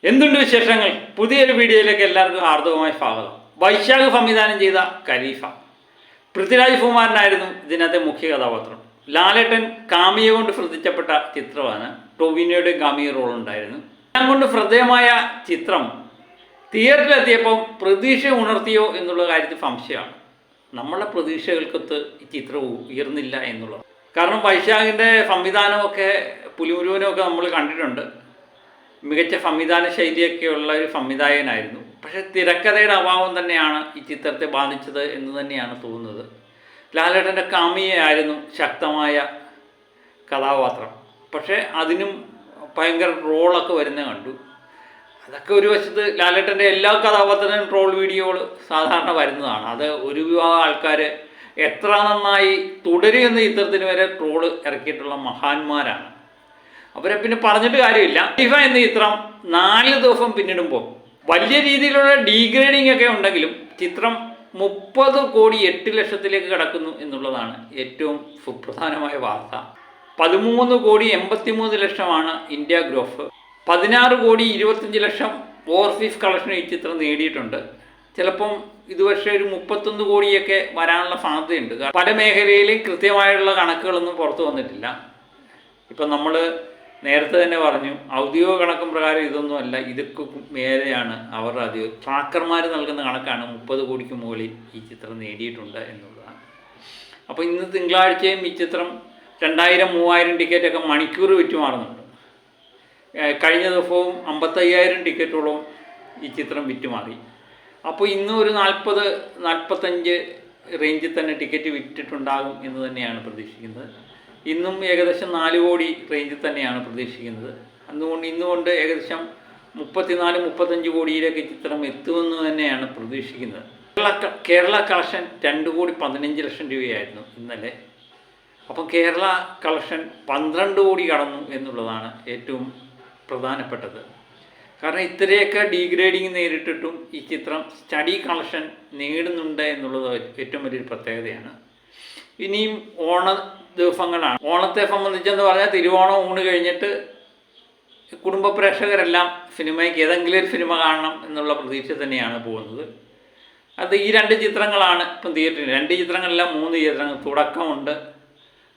എന്തുണ്ട് വിശേഷങ്ങൾ? പുതിയൊരു വീഡിയോയിലേക്ക് എല്ലാവർക്കും ഹാർദവമായ സ്വാഗതം. വൈശാഖ് സംവിധാനം ചെയ്ത ഖലീഫ. പൃഥ്വിരാജ് കുമാരനായിരുന്നു ഇതിനകത്തെ മുഖ്യ കഥാപാത്രം. ലാലേട്ടൻ കാമിയ കൊണ്ട് ശ്രദ്ധിച്ചപ്പെട്ട ചിത്രമാണ്. ടൊവിനോയുടെ കാമിയ റോൾ ഉണ്ടായിരുന്നു. എല്ലാം കൊണ്ട് ശ്രദ്ധേയമായ ചിത്രം തിയേറ്ററിലെത്തിയപ്പം പ്രതീക്ഷ ഉണർത്തിയോ എന്നുള്ള കാര്യത്തിൽ സംശയമാണ്. നമ്മളെ പ്രതീക്ഷകൾക്കൊത്ത് ഈ ചിത്രം ഉയർന്നില്ല എന്നുള്ളത്. കാരണം വൈശാഖിൻ്റെ സംവിധാനമൊക്കെ പുലിമുരുവനൊക്കെ നമ്മൾ കണ്ടിട്ടുണ്ട്. മികച്ച സംവിധാന ശൈലിയൊക്കെയുള്ള ഒരു സംവിധായകനായിരുന്നു. പക്ഷേ തിരക്കഥയുടെ അഭാവം തന്നെയാണ് ഈ ചിത്രത്തെ ബാധിച്ചത് എന്ന് തന്നെയാണ് തോന്നുന്നത്. ലാലേട്ടൻ്റെ കാമിയായിരുന്നു ശക്തമായ കഥാപാത്രം. പക്ഷേ അതിനും ഭയങ്കര റോളൊക്കെ വരുന്നത് കണ്ടു. അതൊക്കെ ഒരു വശത്ത് ലാലേട്ടൻ്റെ എല്ലാ കഥാപാത്രത്തിനും ട്രോൾ വീഡിയോകൾ സാധാരണ വരുന്നതാണ്. അത് ഒരു വിഭാഗം ആൾക്കാർ എത്ര നന്നായി തുടരുമെന്ന ചിത്രത്തിന് വരെ ട്രോള് ഇറക്കിയിട്ടുള്ള മഹാന്മാരാണ്. അവരെ പിന്നെ പറഞ്ഞിട്ട് കാര്യമില്ല. ഖലീഫ എന്ന ചിത്രം 4 ദിവസം പിന്നിടുമ്പോൾ വലിയ രീതിയിലുള്ള ഡീഗ്രേഡിംഗ് ഒക്കെ ഉണ്ടെങ്കിലും ചിത്രം 30 കോടി 8 ലക്ഷത്തിലേക്ക് കടക്കുന്നു എന്നുള്ളതാണ് ഏറ്റവും സുപ്രധാനമായ വാർത്ത. 13 കോടി 83 ലക്ഷമാണ് ഇന്ത്യ ഗ്രോസ്. 16 കോടി 25 ലക്ഷം ഓവർസീസ് കളക്ഷൻ ഈ ചിത്രം നേടിയിട്ടുണ്ട്. ചിലപ്പം ഇത് പക്ഷേ ഒരു 31 കോടിയൊക്കെ വരാനുള്ള സാധ്യതയുണ്ട്. പല മേഖലയിലും കൃത്യമായുള്ള കണക്കുകളൊന്നും പുറത്തു വന്നിട്ടില്ല. ഇപ്പം നമ്മൾ നേരത്തെ തന്നെ പറഞ്ഞു, ഔദ്യോഗിക കണക്കും പ്രകാരം ഇതൊന്നുമല്ല, ഇതൊക്കെ മേലെയാണ് അവരുടെ ട്രാക്കർമാർ നൽകുന്ന കണക്കാണ് 30 കോടിക്ക് മുകളിൽ ഈ ചിത്രം നേടിയിട്ടുണ്ട് എന്നുള്ളതാണ്. അപ്പോൾ ഇന്ന് തിങ്കളാഴ്ചയും ഈ ചിത്രം 2000-3000 ടിക്കറ്റൊക്കെ മണിക്കൂർ വിറ്റുമാറുന്നുണ്ട്. കഴിഞ്ഞ ദിവസവും 55,000 ടിക്കറ്റോളം ഈ ചിത്രം വിറ്റുമാറി. അപ്പോൾ ഇന്നും ഒരു 40-45 റേഞ്ചിൽ തന്നെ ടിക്കറ്റ് വിറ്റിട്ടുണ്ടാകും എന്ന് തന്നെയാണ് പ്രതീക്ഷിക്കുന്നത്. ഇന്നും ഏകദേശം 4 കോടി റേഞ്ചിൽ തന്നെയാണ് പ്രതീക്ഷിക്കുന്നത്. ഇന്നുകൊണ്ട് ഏകദേശം 34-35 കോടിയിലേക്ക് ചിത്രം എത്തുമെന്ന് തന്നെയാണ് പ്രതീക്ഷിക്കുന്നത്. കേരള കളക്ഷൻ 2 കോടി 15 ലക്ഷം രൂപയായിരുന്നു ഇന്നലെ. അപ്പം കേരള കളക്ഷൻ 12 കോടി കടന്നു എന്നുള്ളതാണ് ഏറ്റവും പ്രധാനപ്പെട്ടത്. കാരണം ഇത്രയൊക്കെ ഡീഗ്രേഡിങ് നേരിട്ടിട്ടും ഈ ചിത്രം സ്റ്റഡി കളക്ഷൻ നേടുന്നുണ്ട് എന്നുള്ളത് ഏറ്റവും വലിയൊരു പ്രത്യേകതയാണ്. ഇനിയും ഓണ ദിവസങ്ങളാണ്. ഓണത്തെ സംബന്ധിച്ചെന്ന് പറഞ്ഞാൽ തിരുവോണം ഊണ് കഴിഞ്ഞിട്ട് കുടുംബ പ്രേക്ഷകരെല്ലാം സിനിമയ്ക്ക് ഏതെങ്കിലും ഒരു സിനിമ കാണണം എന്നുള്ള പ്രതീക്ഷ തന്നെയാണ് പോകുന്നത്. അത് ഈ 2 ചിത്രങ്ങളാണ് ഇപ്പം തിയേറ്ററിൽ. 2 ചിത്രങ്ങളല്ല, 3 ചിത്രങ്ങൾ. തുടക്കമുണ്ട്,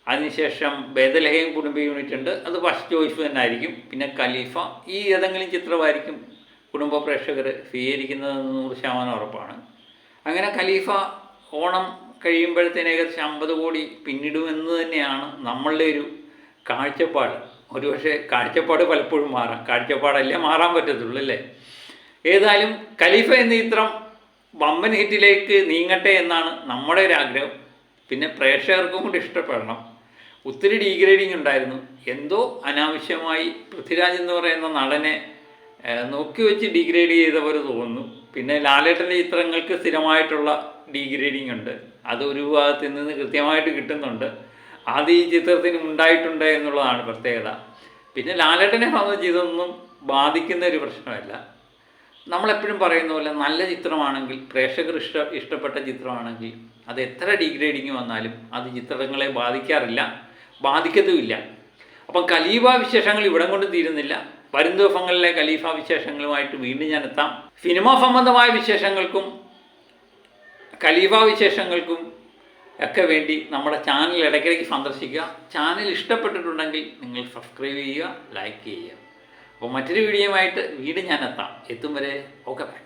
അതിനുശേഷം ബേദലഹേം കുടുംബ യൂണിറ്റ് ഉണ്ട്, അത് ഫസ്റ്റ് ചോയ്സ് തന്നെ ആയിരിക്കും. പിന്നെ ഖലീഫ. ഈ ഏതെങ്കിലും ചിത്രമായിരിക്കും കുടുംബ പ്രേക്ഷകർ സ്വീകരിക്കുന്നത് 100% ഉറപ്പാണ്. അങ്ങനെ ഖലീഫ ഓണം കഴിയുമ്പോഴത്തേന് ഏകദേശം 50 കോടി പിന്നിടുമെന്ന് തന്നെയാണ് നമ്മളുടെ ഒരു കാഴ്ചപ്പാട്. ഒരുപക്ഷെ കാഴ്ചപ്പാട് പലപ്പോഴും മാറാം. കാഴ്ചപ്പാടല്ലേ മാറാൻ പറ്റത്തുള്ളൂ, അല്ലേ? ഏതായാലും ഖലീഫ എന്ന ചിത്രം വമ്പൻ ഹിറ്റിലേക്ക് നീങ്ങട്ടെ എന്നാണ് നമ്മുടെ ഒരു ആഗ്രഹം. പിന്നെ പ്രേക്ഷകർക്കും കൂടി ഇഷ്ടപ്പെടണം. ഒത്തിരി ഡീഗ്രേഡിങ് ഉണ്ടായിരുന്നു. എന്തോ അനാവശ്യമായി പൃഥ്വിരാജ് എന്ന് പറയുന്ന നടനെ നോക്കി വെച്ച് ഡീഗ്രേഡ് ചെയ്ത പോലെ തോന്നുന്നു. പിന്നെ ലാലേട്ടൻ്റെ ചിത്രങ്ങൾക്ക് സ്ഥിരമായിട്ടുള്ള ഡീഗ്രേഡിങ് ഉണ്ട്. അത് ഒരു ഭാഗത്ത് നിന്ന് കൃത്യമായിട്ട് കിട്ടുന്നുണ്ട്. അത് ഈ ചിത്രത്തിന് ഉണ്ടായിട്ടുണ്ട് എന്നുള്ളതാണ് പ്രത്യേകത. പിന്നെ ലാലേട്ടനെ സംബന്ധിച്ച് ഇതൊന്നും ബാധിക്കുന്ന ഒരു പ്രശ്നമല്ല. നമ്മളെപ്പോഴും പറയുന്ന പോലെ നല്ല ചിത്രമാണെങ്കിൽ, പ്രേക്ഷകർ ഇഷ്ടപ്പെട്ട ചിത്രമാണെങ്കിൽ അത് എത്ര ഡീഗ്രേഡിങ് വന്നാലും അത് ചിത്രങ്ങളെ ബാധിക്കാറില്ല, ബാധിക്കത്തുമില്ല. അപ്പം ഖലീഫ വിശേഷങ്ങൾ ഇവിടം കൊണ്ട് തീരുന്നില്ല. വരും ദിവസങ്ങളിലെ ഖലീഫ വിശേഷങ്ങളുമായിട്ട് വീണ്ടും ഞാൻ എത്താം. സിനിമാ സംബന്ധമായ വിശേഷങ്ങൾക്കും ഖലീഫ വിശേഷങ്ങൾക്കും ഒക്കെ വേണ്ടി നമ്മുടെ ചാനൽ ഇടയ്ക്കിടയ്ക്ക് സന്ദർശിക്കുക. ചാനൽ ഇഷ്ടപ്പെട്ടിട്ടുണ്ടെങ്കിൽ നിങ്ങൾ സബ്സ്ക്രൈബ് ചെയ്യുക, ലൈക്ക് ചെയ്യുക. അപ്പോൾ മറ്റൊരു വീഡിയോയുമായിട്ട് വീണ്ടും ഞാൻ എത്തും വരെ ഓക്കെ ബൈ.